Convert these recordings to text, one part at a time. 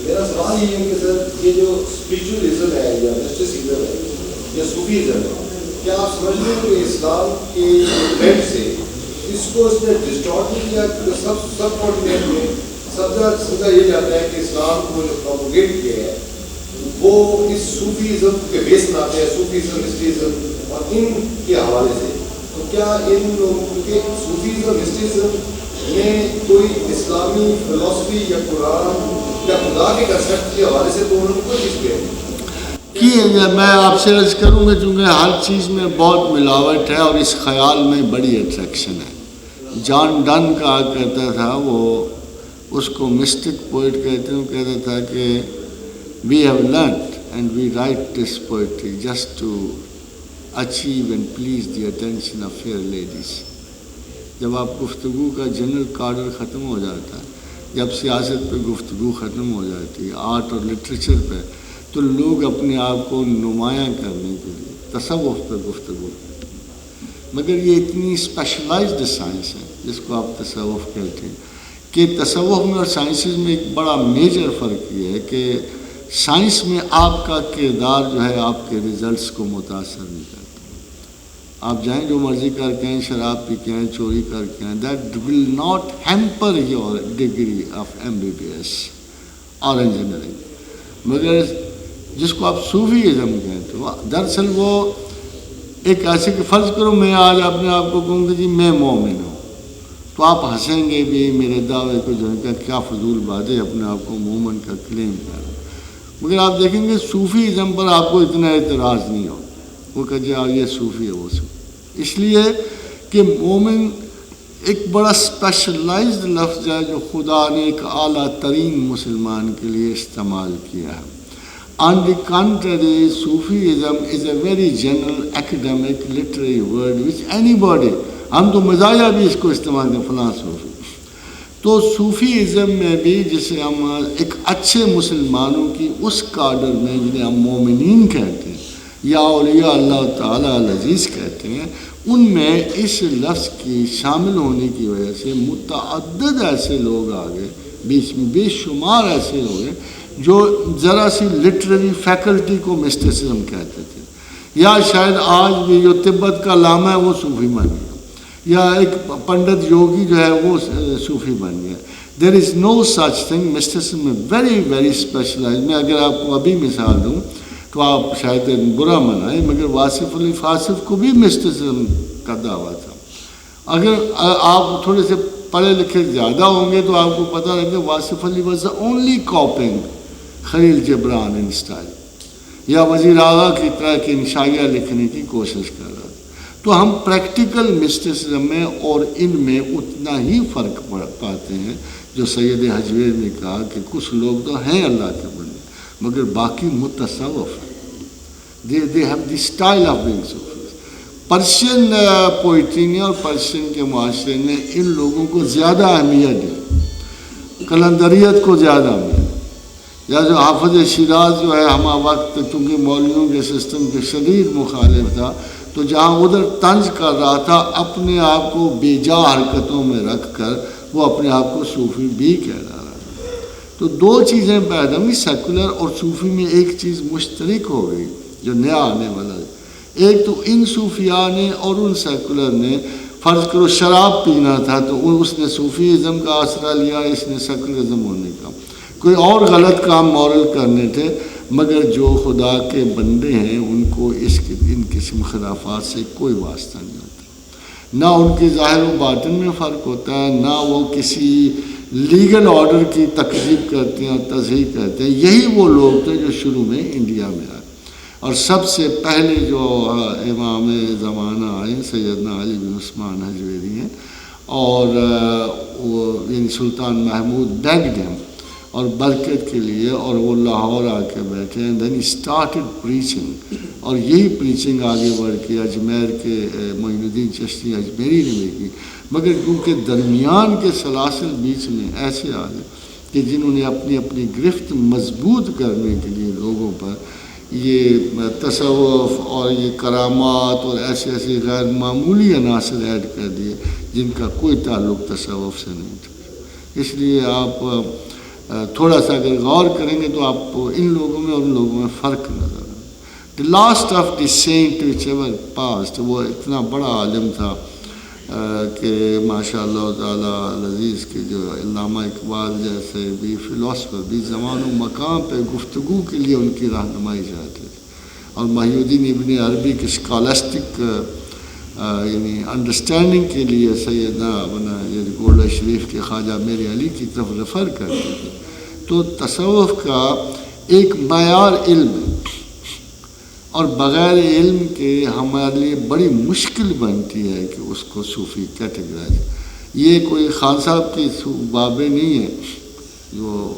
میرا سوال یہ ہے کہ سر یہ جو اسپرچولیزم ہے یا مسٹسزم ہے یا صوفیزم ہے، کیا آپ سمجھتے ہیں کہ اسلام کے ایونٹ سے اس کو اس نے ڈسٹارٹ کیا؟ سب کانٹیننٹ میں سب سے سمجھا یہ جاتا ہے کہ اسلام کو جو پروپوگیٹ کیا ہے وہ اس صوفیزم کے بیس میں آتے ہیں، صوفیزم، مسٹسزم اور ان کے حوالے سے. تو کیا ان لوگوں کے صوفیزم، مسٹسزم میں کوئی اسلامی فلسفی یا قرآن یا خدا کے کنسیپٹ کے حوالے سے تو انہوں نے کوئی چیز کیا ہے؟ میں آپ سے عرض کروں گا، چونکہ ہر چیز میں بہت ملاوٹ ہے اور اس خیال میں بڑی اٹریکشن ہے. جان ڈن کہا کرتا تھا، وہ اس کو مسٹک پوئٹ کہتے ہیں، وہ کہتا تھا کہ we have learned and we write this poetry just to achieve and please the attention of fair ladies. جب آپ گفتگو کا جنرل کارڈر ختم ہو جاتا ہے، جب سیاست پہ گفتگو ختم ہو جاتی ہے، آرٹ اور لٹریچر پہ، تو لوگ اپنے آپ کو نمایاں کرنے کے لیے تصوف پہ گفتگو کرتے ہیں. مگر یہ اتنی اسپیشلائزڈ سائنس ہے جس کو آپ تصوف کہتے ہیں، کہ تصوف میں اور سائنسز میں ایک بڑا میجر فرق یہ ہے کہ سائنس میں آپ کا کردار جو ہے آپ کے ریزلٹس کو متاثر نہیں کرتا. آپ جائیں جو مرضی کر کے آئیں، شراب پی کے آئیں، چوری کر کے آئیں، that will not hamper your degree of MBBS اور انجینئرنگ. مگر جس کو آپ صوفیزم کہتے ہو، دراصل وہ ایک ایسے کہ فرض کرو میں آج اپنے آپ کو کہوں کہ جی میں مومن ہوں، تو آپ ہنسیں گے بھی میرے دعوے کو جو ہے کیا فضول بات ہے، اپنے آپ کو مومن کا کلیم کر. مگر آپ دیکھیں گے صوفیزم پر آپ کو اتنا اعتراض نہیں ہوگا، وہ کہ جی یہ صوفی ہے وہ صوفی. اس لیے کہ مومن ایک بڑا اسپیشلائزڈ لفظ ہے جو خدا نے ایک اعلیٰ ترین مسلمان کے لیے استعمال کیا ہے. On the contrary, Sufism is a very general academic literary word which anybody، ہم تو مزاحیہ بھی اس کو استعمال کریں فلاں صوفی. تو صوفیزم میں بھی جسے ہم ایک اچھے مسلمانوں کی اس کادر میں جنہیں ہم مومنین کہتے ہیں یا اولیاء اللہ تعالیٰ العزیز کہتے ہیں، ان میں اس لفظ کی شامل ہونے کی وجہ سے متعدد ایسے لوگ آ گئے، بیچ میں بے شمار ایسے لوگ ہیں جو ذرا سی لٹریری فیکلٹی کو مسٹسزم کہتے تھے، یا شاید آج بھی جو تبت کا لاما ہے وہ صوفی بن گیا، یا ایک پنڈت یوگی جو ہے وہ صوفی بن گیا. دیر از نو سچ تھنگ. مسٹسزم میں ویری ویری اسپیشلائز. میں اگر آپ کو ابھی مثال دوں تو آپ شاید برا منائیں، مگر واصف علی فاسف کو بھی مسٹسزم کا دعویٰ تھا. اگر آپ تھوڑے سے پڑھے لکھے زیادہ ہوں گے تو آپ کو پتہ لگے کہ Wasif Ali was only copying Khalil Gibran in style, یا وزیر اعلیٰ کی طرح کی انشائیہ لکھنے کی کوشش کر رہا تھا. تو ہم پریکٹیکل مسٹسزم میں اور ان میں اتنا ہی فرق پاتے ہیں جو سید حجویر نے کہا کہ کچھ لوگ تو ہیں اللہ کے بندے مگر باقی متصوف ہیں. They have the style of being Sufis. Persian poetry نے اور پرشین کے معاشرے نے ان لوگوں کو زیادہ اہمیت دی، کلندریت کو زیادہ اہمیت. یا جو حافظ شیراز جو ہے ہمہ وقت چونکہ مولویوں کے سسٹم کے شدید مخالف تھا، تو جہاں ادھر طنز کر رہا تھا اپنے آپ کو بے جا حرکتوں میں رکھ کر وہ اپنے آپ کو صوفی بھی کہہ رہا تھا. تو دو چیزیں پیدا ہوئی، سیکولر اور صوفی میں ایک چیز مشترک ہو گئی جو نیا آنے والا ہے. ایک تو ان صوفیاء نے اور ان سیکولر نے، فرض کرو شراب پینا تھا تو اس نے صوفیزم کا آسرا لیا، اس نے سیکولرزم ہونے کا. کوئی اور غلط کام مورل کرنے تھے، مگر جو خدا کے بندے ہیں ان کو ان قسم خرافات سے کوئی واسطہ نہیں ہوتا. نہ ان کی ظاہر و باطن میں فرق ہوتا ہے، نہ وہ کسی لیگل آرڈر کی تکذیب کرتے ہیں اور تصحیح کرتے ہیں. یہی وہ لوگ تھے جو شروع میں انڈیا میں آئے، اور سب سے پہلے جو امام زمانہ آئے سیدنا علی بن عثمان حجویری ہیں، اور وہ یعنی سلطان محمود بیگڈ ہیں اور برکت کے لیے، اور وہ لاہور آ کے بیٹھے ہیں. دین اسٹارٹڈ پریچنگ، اور یہی پریچنگ آگے بڑھ کے اجمیر کے معین الدین چشتی اجمیری نے بھی کی. مگر کیونکہ درمیان کے سلاسل بیچ میں ایسے آ گئے کہ جنہوں نے اپنی اپنی گرفت مضبوط کرنے کے لیے لوگوں پر یہ تصوف اور یہ کرامات اور ایسے ایسے غیر معمولی عناصر ایڈ کر دیے جن کا کوئی تعلق تصوف سے نہیں تھا. اس لیے آپ تھوڑا سا اگر غور کریں گے تو آپ کو ان لوگوں میں اور ان لوگوں میں فرق نظر آئے. The last of the saint which ever passed, وہ اتنا بڑا عالم تھا کہ ماشاء اللہ تعالیٰ لذیذ کے جو علامہ اقبال جیسے بھی فلاسفر بھی زمان و مقام پہ گفتگو کے لیے ان کی رہنمائی چاہتے تھے، اور محی الدین ابن عربی کے اسکالسٹک یعنی انڈرسٹینڈنگ کے لیے سیدنا اپنا گولڈا شریف کے خواجہ میر علی کی طرف ریفر کرتے تھے. تو تصوف کا ایک معیار علم ہے، اور بغیر علم کے ہمارے لیے بڑی مشکل بنتی ہے کہ اس کو صوفی کیٹیگرائز. یہ کوئی خان صاحب کی بابیں نہیں ہیں جو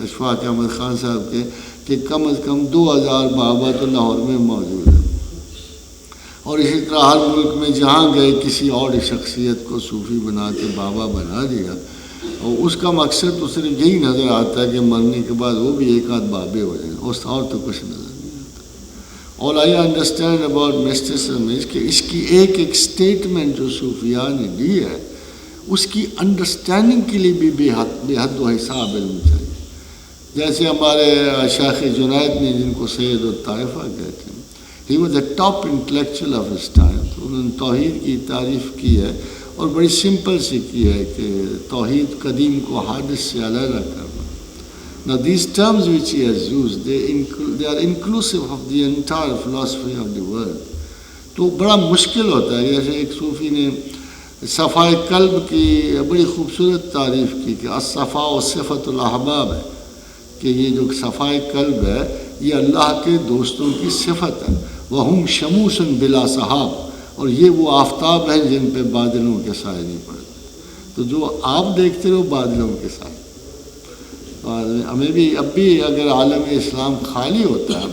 اشفاق احمد خان صاحب کے، کہ کم از کم 2000 بابا تو لاہور میں موجود ہیں، اور اسی طرح ہر ملک میں جہاں گئے کسی اور شخصیت کو صوفی بنا کے بابا بنا دیا، اور اس کا مقصد تو صرف یہی نظر آتا ہے کہ مرنے کے بعد وہ بھی ایک آدھ بابے ہو جائیں، اور تو کچھ نظر نہیں آتا. اور آئی انڈرسٹینڈ اباؤٹ مسٹسزم کہ اس کی ایک ایک اسٹیٹمنٹ جو صوفیاء نے دی ہے اس کی انڈرسٹینڈنگ کے لیے بھی بے حد و حساب علم چاہیے. جیسے ہمارے شیخ جنید نے، جن کو سید الطائفہ کہتے ہیں، he was a top intellectual of his time. انہوں نے توحید کی تعریف کی ہے اور بڑی سمپل سی کی ہے کہ توحید قدیم کو حادث سے علیحدہ کرنا. Now these terms which he has used, they are inclusive of the entire philosophy of the world. تو بڑا مشکل ہوتا ہے. جیسے ایک صوفی نے صفائے قلب کی بڑی خوبصورت تعریف کی کہ الصفاء صفت الاحباب ہے، کہ یہ جو صفائے قلب ہے یہ اللہ کے دوستوں کی صفت ہے. وَهُمْ شَمُوسٌ بِلَا سَحَاب، اور یہ وہ آفتاب ہیں جن پہ بادلوں کے سائے نہیں پڑتے. تو جو آپ دیکھتے ہو بادلوں کے سائے، اور ہمیں بھی اب بھی اگر عالم اسلام خالی ہوتا ہے،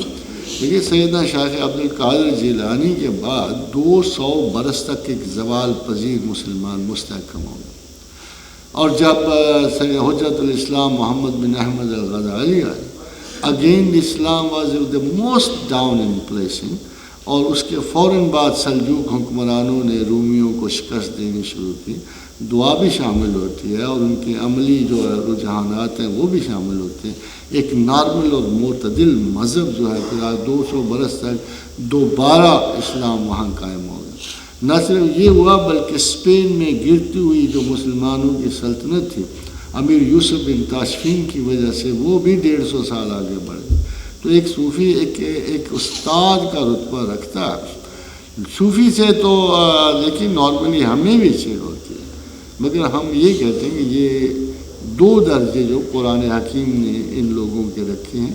دیکھیے سیدنا شیخ عبد القادر جیلانی کے بعد 200 برس تک ایک زوال پذیر مسلمان مستحکم ہو گئے، اور جب حجت الاسلام محمد بن احمد الغزالی آئے، again Islam was the most down in placing, اور اس کے فوراً بعد سلجوق حکمرانوں نے رومیوں کو شکست دینی شروع کی. دعا بھی شامل ہوتی ہے اور ان کے عملی جو رجحانات ہیں وہ بھی شامل ہوتے ہیں. ایک نارمل اور معتدل مذہب جو ہے پھر 200 برس تک دوبارہ اسلام وہاں قائم ہو گیا. نہ صرف یہ ہوا بلکہ اسپین میں گرتی ہوئی جو مسلمانوں کی سلطنت تھی، امیر یوسف بن تاشفین کی وجہ سے وہ بھی 150 سال آگے بڑھ گئی. تو ایک صوفی ایک استاد کا رتبہ رکھتا ہے. صوفی سے تو لیکن نارملی ہمیں بھی چیز ہوتی ہے، مگر ہم یہ کہتے ہیں کہ یہ 2 درجے جو قرآن حکیم نے ان لوگوں کے رکھے ہیں.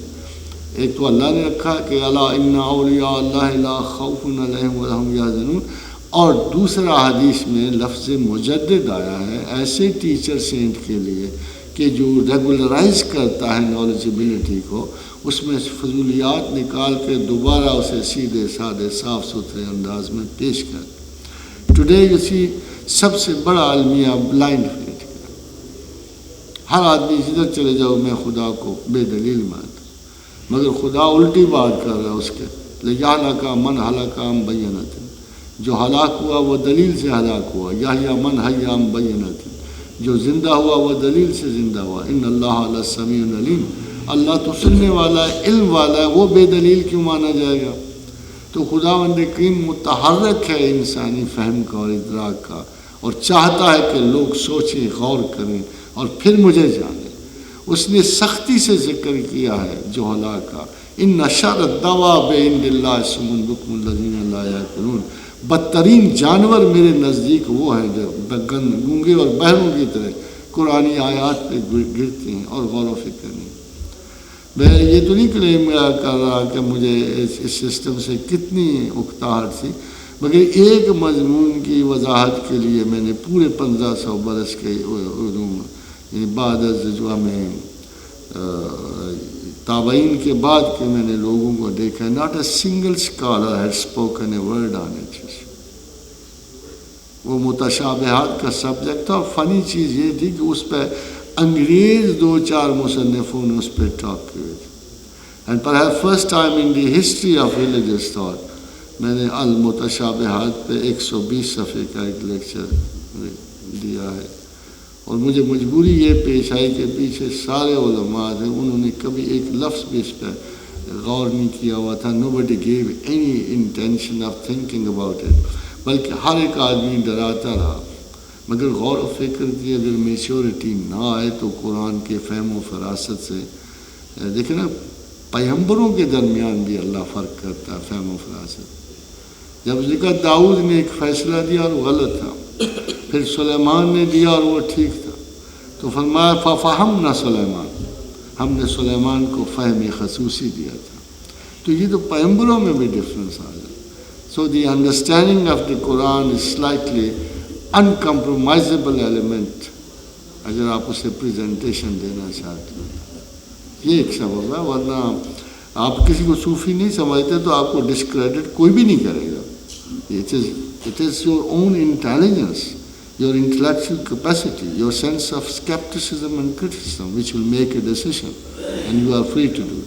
ایک تو اللہ نے رکھا کہ الا ان اولیاء اللہ لا خوف علیہم ولا هم یحزنون، اور دوسرا حدیث میں لفظ مجدد آیا ہے ایسے ٹیچر سینٹ کے لیے کہ جو ریگولرائز کرتا ہے نالجبلٹی کو، اس میں فضولیات نکال کے دوبارہ اسے سیدھے سادے صاف ستھرے انداز میں پیش کرتا. ٹوڈے یو سی سب سے بڑا المیہ بلائنڈ فیٹ ہے. ہر آدمی جدھر چلے جاؤ میں خدا کو بے دلیل مانتا، مگر خدا الٹی بات کر رہا ہے اس کے لِيَهْلَكَ مَنْ هَلَكَ عَنْ بَيِّنَةٍ، جو ہلاک ہوا وہ دلیل سے ہلاک ہوا. یحییٰ مَنْ حَیَّ عَنْ بَيِّنَةٍ، جو زندہ ہوا وہ دلیل سے زندہ ہوا. ان اللہ لسمیع علیم، اللہ تو سننے والا ہے، علم والا ہے، وہ بے دلیل کیوں مانا جائے گا؟ تو خداوند کریم متحرک ہے انسانی فہم کا اور ادراک کا، اور چاہتا ہے کہ لوگ سوچیں، غور کریں اور پھر مجھے جانیں. اس نے سختی سے ذکر کیا ہے جو ہلاک کا، ان شر الدواب عند اللہ الصم البکم الذین لا یعقلون، بدترین جانور میرے نزدیک وہ ہیں جو گونگے اور بہروں کی طرح قرآنی آیات پہ گرتے ہیں اور غور و فکر نہیں. میں یہ تو نہیں کلیم کر رہا کہ مجھے اس سسٹم سے کتنی اکتاہٹ تھی، مگر ایک مضمون کی وضاحت کے لیے میں نے پورے 1500 برس کے علوم بعد از جو ہمیں تابعین کے بعد کہ میں نے لوگوں کو دیکھا، not a single scholar had spoken a word on it. وہ متشابہات کا سبجیکٹ تھا، اور فنی چیز یہ تھی کہ اس پہ انگریز 2-4 مصنفوں نے اس پہ ٹاک کیے تھے. And perhaps first time in the history of religious thought میں نے المتشابہات پہ 120 صفحے کا ایک لیکچر دیا ہے، اور مجھے مجبوری یہ پیش آئی کہ پیچھے سارے علماء تھے، انہوں نے کبھی ایک لفظ بھی اس پہ غور نہیں کیا ہوا تھا. nobody gave any intention of thinking about it، بلکہ ہر ایک آدمی ڈراتا رہا. مگر غور و فکر کی اگر میچورٹی نہ آئے تو قرآن کے فہم و فراست سے دیکھیں نا، پیغمبروں کے درمیان بھی اللہ فرق کرتا ہے فہم و فراست. جب ذکر داؤد نے ایک فیصلہ دیا اور وہ غلط تھا، پھر سلیمان نے دیا اور وہ ٹھیک تھا، تو فرمایا فَفَهَمْنَا سلیمان، ہم نے سلیمان کو فہم خصوصی دیا تھا. تو یہ تو پیغمبروں میں بھی ڈفرینس آ جائے. So the understanding of the Quran is slightly uncompromisable element اگر آپ اسے پریزنٹیشن دینا چاہتے ہیں. یہ ایک سبب ہے، ورنہ آپ کسی کو صوفی نہیں سمجھتے تو آپ کو ڈسکریڈٹ کوئی بھی نہیں کرے گا. It is your own intelligence, your intellectual capacity, your sense of skepticism and criticism which will make a decision, and you are free to do